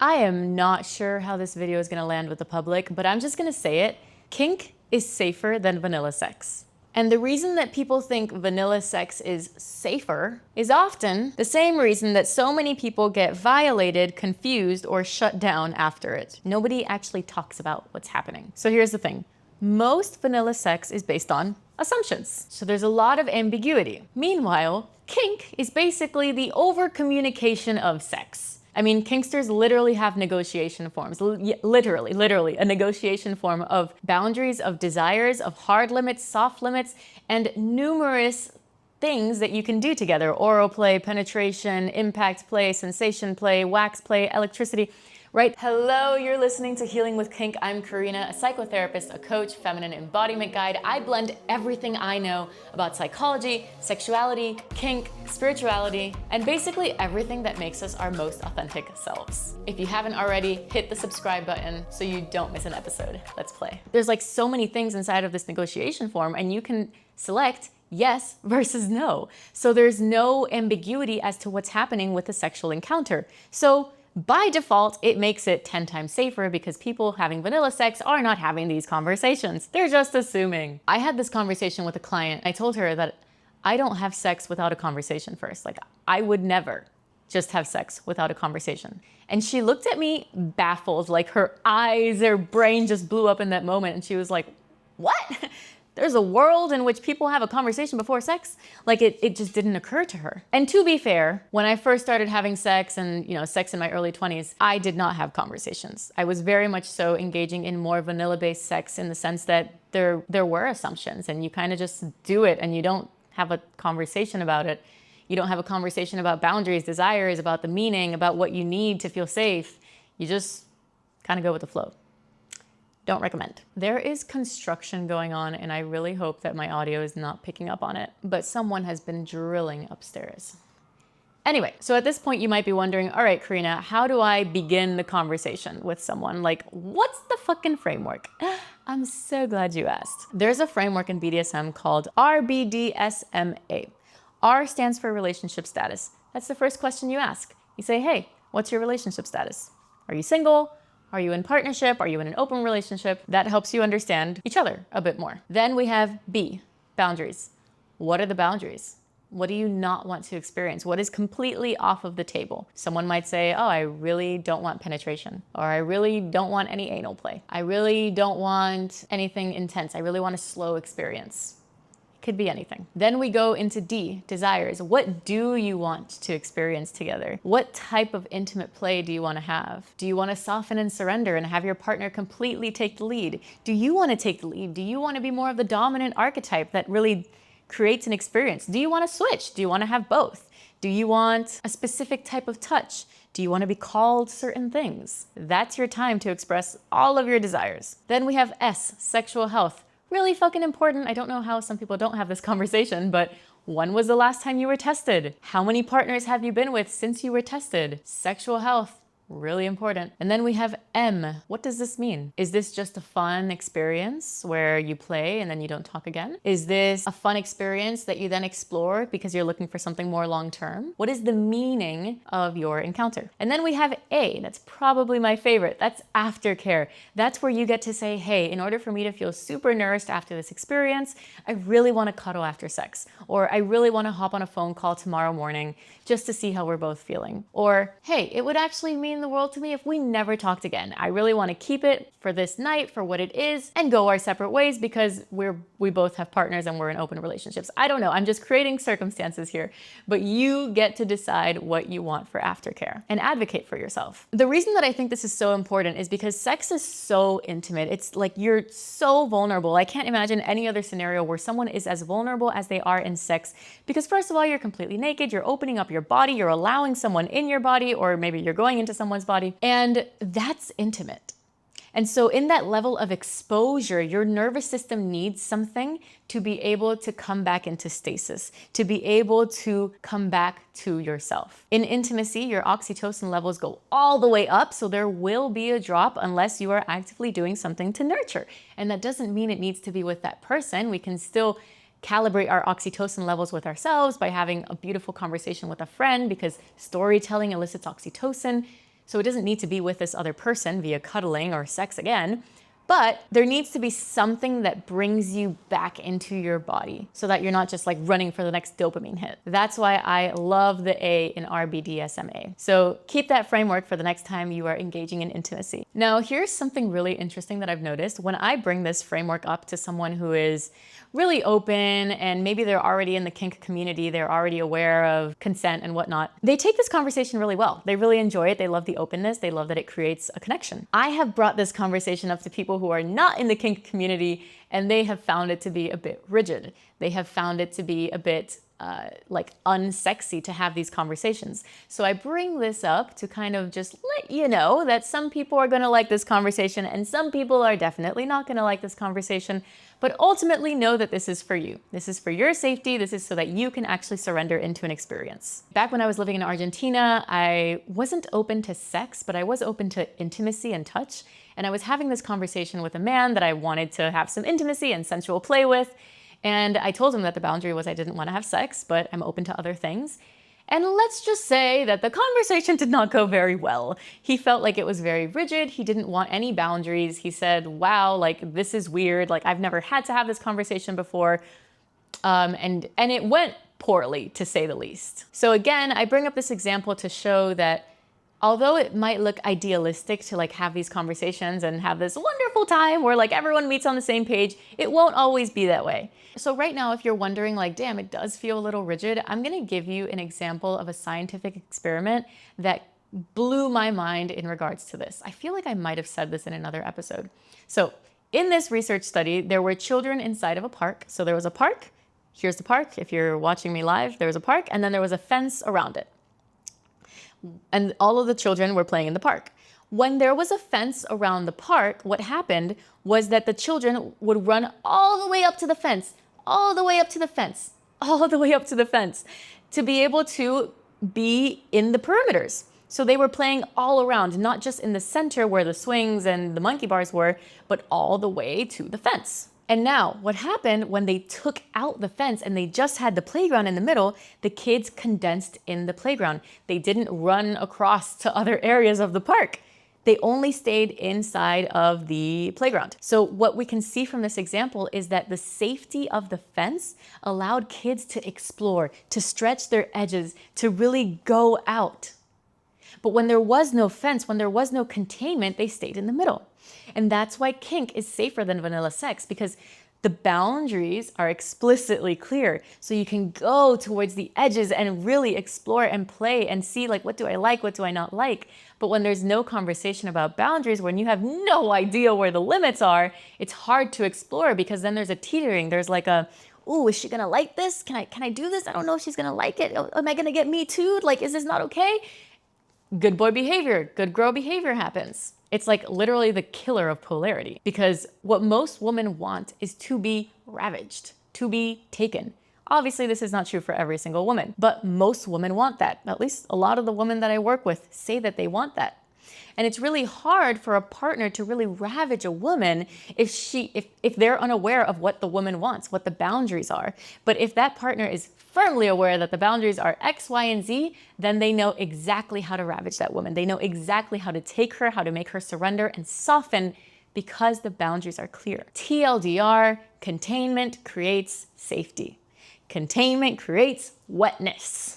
I am not sure how this video is gonna land with the public, but I'm just gonna say it. Kink is safer than vanilla sex. And the reason that people think vanilla sex is safer is often the same reason that so many people get violated, confused, or shut down after it. Nobody actually talks about what's happening. So here's the thing. Most vanilla sex is based on assumptions. So there's a lot of ambiguity. Meanwhile, kink is basically the over-communication of sex. I mean, kinksters literally have negotiation forms, literally a negotiation form of boundaries, of desires, of hard limits, soft limits, and numerous things that you can do together. Oral play, penetration, impact play, sensation play, wax play, electricity, right? Hello, you're listening to Healing with Kink. I'm Karina, a psychotherapist, a coach, feminine embodiment guide. I blend everything I know about psychology, sexuality, kink, spirituality, and basically everything that makes us our most authentic selves. If you haven't already, hit the subscribe button so you don't miss an episode. Let's play. There's like so many things inside of this negotiation form, and you can select yes versus no. So there's no ambiguity as to what's happening with the sexual encounter. So by default, it makes it 10 times safer because people having vanilla sex are not having these conversations. They're just assuming. I had this conversation with a client. I told her that I don't have sex without a conversation first. Like, I would never just have sex without a conversation. And she looked at me baffled, like her eyes, her brain just blew up in that moment. And she was like, what? There's a world in which people have a conversation before sex? Like it just didn't occur to her. And to be fair, when I first started having sex and sex in my early 20s, I did not have conversations. I was very much so engaging in more vanilla-based sex in the sense that there were assumptions and you kind of just do it and you don't have a conversation about it. You don't have a conversation about boundaries, desires, about the meaning, about what you need to feel safe. You just kind of go with the flow. Don't recommend. There is construction going on and I really hope that my audio is not picking up on it, but someone has been drilling upstairs. Anyway, so at this point you might be wondering, all right, Karina, how do I begin the conversation with someone? Like, what's the fucking framework? I'm so glad you asked. There's a framework in BDSM called RBDSMA. R stands for relationship status. That's the first question you ask. You say, hey, what's your relationship status? Are you single? Are you in partnership? Are you in an open relationship? That helps you understand each other a bit more. Then we have B, boundaries. What are the boundaries? What do you not want to experience? What is completely off of the table? Someone might say, oh, I really don't want penetration, or I really don't want any anal play. I really don't want anything intense. I really want a slow experience. Could be anything. Then we go into D, desires. What do you want to experience together? What type of intimate play do you want to have? Do you want to soften and surrender and have your partner completely take the lead? Do you want to take the lead? Do you want to be more of the dominant archetype that really creates an experience? Do you want to switch? Do you want to have both? Do you want a specific type of touch? Do you want to be called certain things? That's your time to express all of your desires. Then we have S, sexual health. Really fucking important. I don't know how some people don't have this conversation, but when was the last time you were tested? How many partners have you been with since you were tested? Sexual health. Really important. And then we have M. What does this mean? Is this just a fun experience where you play and then you don't talk again? Is this a fun experience that you then explore because you're looking for something more long-term? What is the meaning of your encounter? And then we have A. That's probably my favorite. That's aftercare. That's where you get to say, hey, in order for me to feel super nourished after this experience, I really want to cuddle after sex. Or I really want to hop on a phone call tomorrow morning just to see how we're both feeling. Or, hey, it would actually mean the world to me if we never talked again. I really want to keep it for this night, for what it is, and go our separate ways because we both have partners and we're in open relationships. I don't know. I'm just creating circumstances here, but you get to decide what you want for aftercare and advocate for yourself. The reason that I think this is so important is because sex is so intimate. It's like you're so vulnerable. I can't imagine any other scenario where someone is as vulnerable as they are in sex because first of all, you're completely naked. You're opening up your body. You're allowing someone in your body, or maybe you're going into someone's body, and that's intimate. And so in that level of exposure, your nervous system needs something to be able to come back into stasis, to be able to come back to yourself. In intimacy, your oxytocin levels go all the way up, so there will be a drop unless you are actively doing something to nurture. And that doesn't mean it needs to be with that person. We can still calibrate our oxytocin levels with ourselves by having a beautiful conversation with a friend because storytelling elicits oxytocin. So it doesn't need to be with this other person via cuddling or sex again, but there needs to be something that brings you back into your body so that you're not just like running for the next dopamine hit. That's why I love the A in RBDSMA. So keep that framework for the next time you are engaging in intimacy. Now, here's something really interesting that I've noticed. When I bring this framework up to someone who is really open and maybe they're already in the kink community, they're already aware of consent and whatnot, they take this conversation really well. They really enjoy it. They love the openness. They love that it creates a connection. I have brought this conversation up to people who are not in the kink community and they have found it to be a bit rigid. They have found it to be a bit like unsexy to have these conversations. So I bring this up to kind of just let you know that some people are going to like this conversation and some people are definitely not going to like this conversation, but ultimately know that this is for you. This is for your safety. This is so that you can actually surrender into an experience. Back when I was living in Argentina, I wasn't open to sex, but I was open to intimacy and touch. And I was having this conversation with a man that I wanted to have some intimacy and sensual play with. And I told him that the boundary was I didn't want to have sex, but I'm open to other things. And let's just say that the conversation did not go very well. He felt like it was very rigid. He didn't want any boundaries. He said, wow, like this is weird. Like I've never had to have this conversation before. And it went poorly, to say the least. So again, I bring up this example to show that although it might look idealistic to like have these conversations and have this wonderful time where like everyone meets on the same page, it won't always be that way. So right now, if you're wondering like, damn, it does feel a little rigid, I'm gonna give you an example of a scientific experiment that blew my mind in regards to this. I feel like I might have said this in another episode. So in this research study, there were children inside of a park. So there was a park, here's the park. If you're watching me live, there was a park and then there was a fence around it. And all of the children were playing in the park. When there was a fence around the park, what happened was that the children would run all the way up to the fence, all the way up to the fence, all the way up to the fence to be able to be in the perimeters. So they were playing all around, not just in the center where the swings and the monkey bars were, but all the way to the fence. And now what happened when they took out the fence and they just had the playground in the middle, the kids condensed in the playground. They didn't run across to other areas of the park. They only stayed inside of the playground. So what we can see from this example is that the safety of the fence allowed kids to explore, to stretch their edges, to really go out. But when there was no fence, when there was no containment, they stayed in the middle. And that's why kink is safer than vanilla sex, because the boundaries are explicitly clear. So you can go towards the edges and really explore and play and see like, what do I like? What do I not like? But when there's no conversation about boundaries, when you have no idea where the limits are, it's hard to explore because then there's a teetering. There's like a, ooh, is she gonna like this? Can I do this? I don't know if she's gonna like it. Am I gonna get me too? Like, is this not okay? Good boy behavior, good girl behavior happens. It's like literally the killer of polarity, because what most women want is to be ravaged, to be taken. Obviously, this is not true for every single woman, but most women want that. At least a lot of the women that I work with say that they want that. And it's really hard for a partner to really ravage a woman if they're unaware of what the woman wants, what the boundaries are. But if that partner is firmly aware that the boundaries are X, Y, and Z, then they know exactly how to ravage that woman. They know exactly how to take her, how to make her surrender and soften, because the boundaries are clear. TLDR, containment creates safety. Containment creates wetness.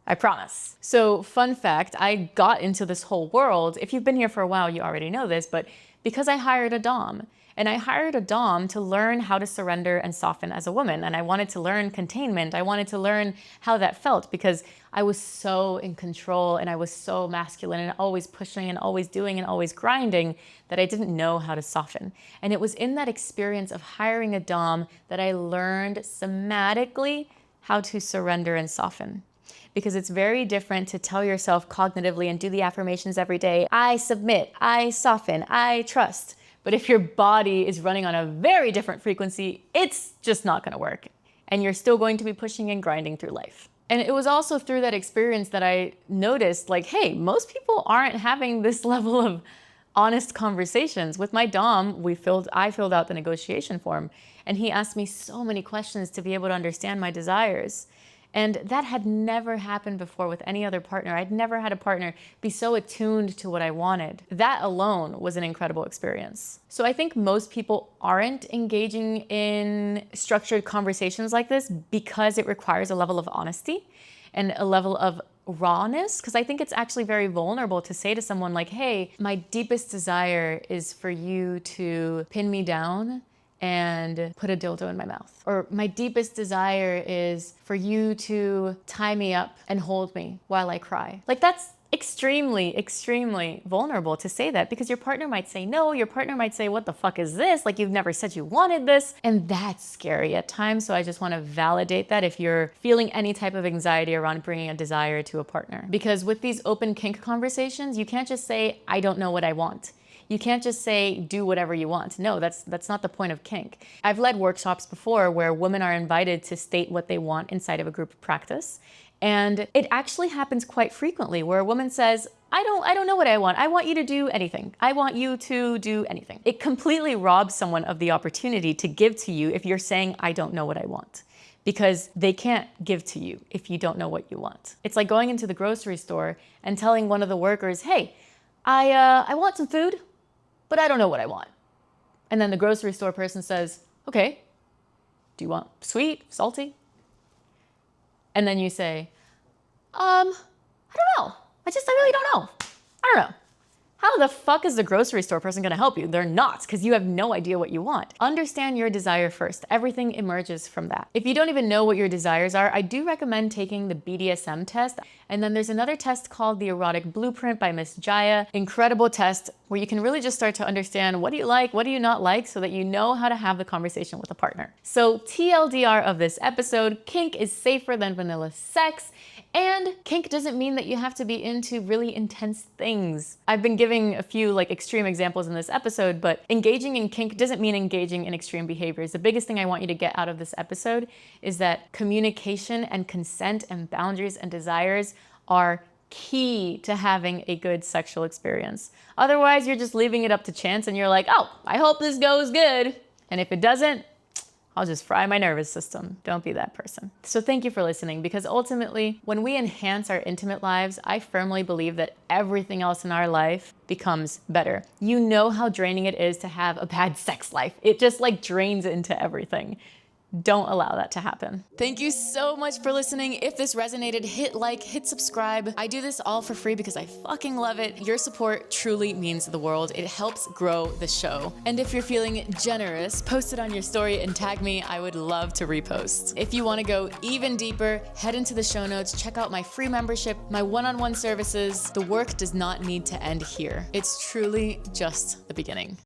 I promise. So fun fact, I got into this whole world. If you've been here for a while, you already know this, but because I hired a Dom. And I hired a Dom to learn how to surrender and soften as a woman. And I wanted to learn containment. I wanted to learn how that felt, because I was so in control and I was so masculine and always pushing and always doing and always grinding that I didn't know how to soften. And it was in that experience of hiring a Dom that I learned somatically how to surrender and soften. Because it's very different to tell yourself cognitively and do the affirmations every day. I submit, I soften, I trust. But if your body is running on a very different frequency, it's just not gonna work. And you're still going to be pushing and grinding through life. And it was also through that experience that I noticed, like, hey, most people aren't having this level of honest conversations. With my Dom, I filled out the negotiation form, and he asked me so many questions to be able to understand my desires. And that had never happened before with any other partner. I'd never had a partner be so attuned to what I wanted. That alone was an incredible experience. So I think most people aren't engaging in structured conversations like this because it requires a level of honesty and a level of rawness, because I think it's actually very vulnerable to say to someone like, hey, my deepest desire is for you to pin me down and put a dildo in my mouth. Or my deepest desire is for you to tie me up and hold me while I cry. Like, that's extremely, extremely vulnerable to say that, because your partner might say no, your partner might say, what the fuck is this? Like, you've never said you wanted this. And that's scary at times. So I just want to validate that if you're feeling any type of anxiety around bringing a desire to a partner. Because with these open kink conversations, you can't just say, I don't know what I want. You can't just say, do whatever you want. No, that's not the point of kink. I've led workshops before where women are invited to state what they want inside of a group practice. And it actually happens quite frequently where a woman says, I don't know what I want. I want you to do anything. I want you to do anything. It completely robs someone of the opportunity to give to you if you're saying, I don't know what I want, because they can't give to you if you don't know what you want. It's like going into the grocery store and telling one of the workers, hey, I want some food, but I don't know what I want. And then the grocery store person says, okay, do you want sweet, salty? And then you say, I don't know. I really don't know. I don't know. How the fuck is the grocery store person gonna help you? They're not, because you have no idea what you want. Understand your desire first. Everything emerges from that. If you don't even know what your desires are, I do recommend taking the BDSM test. And then there's another test called the Erotic Blueprint by Miss Jaya. Incredible test where you can really just start to understand what do you like, what do you not like, so that you know how to have the conversation with a partner. So TLDR of this episode, kink is safer than vanilla sex. And kink doesn't mean that you have to be into really intense things. I've been giving a few extreme examples in this episode, but engaging in kink doesn't mean engaging in extreme behaviors. The biggest thing I want you to get out of this episode is that communication and consent and boundaries and desires are key to having a good sexual experience. Otherwise, you're just leaving it up to chance and you're like, oh, I hope this goes good. And if it doesn't, I'll just fry my nervous system. Don't be that person. So thank you for listening, because ultimately, when we enhance our intimate lives, I firmly believe that everything else in our life becomes better. You know how draining it is to have a bad sex life. It just drains into everything. Don't allow that to happen. Thank you so much for listening. If this resonated, hit like, hit subscribe. I do this all for free because I fucking love it. Your support truly means the world. It helps grow the show. And if you're feeling generous, post it on your story and tag me. I would love to repost. If you want to go even deeper, head into the show notes, check out my free membership, my one-on-one services. The work does not need to end here. It's truly just the beginning.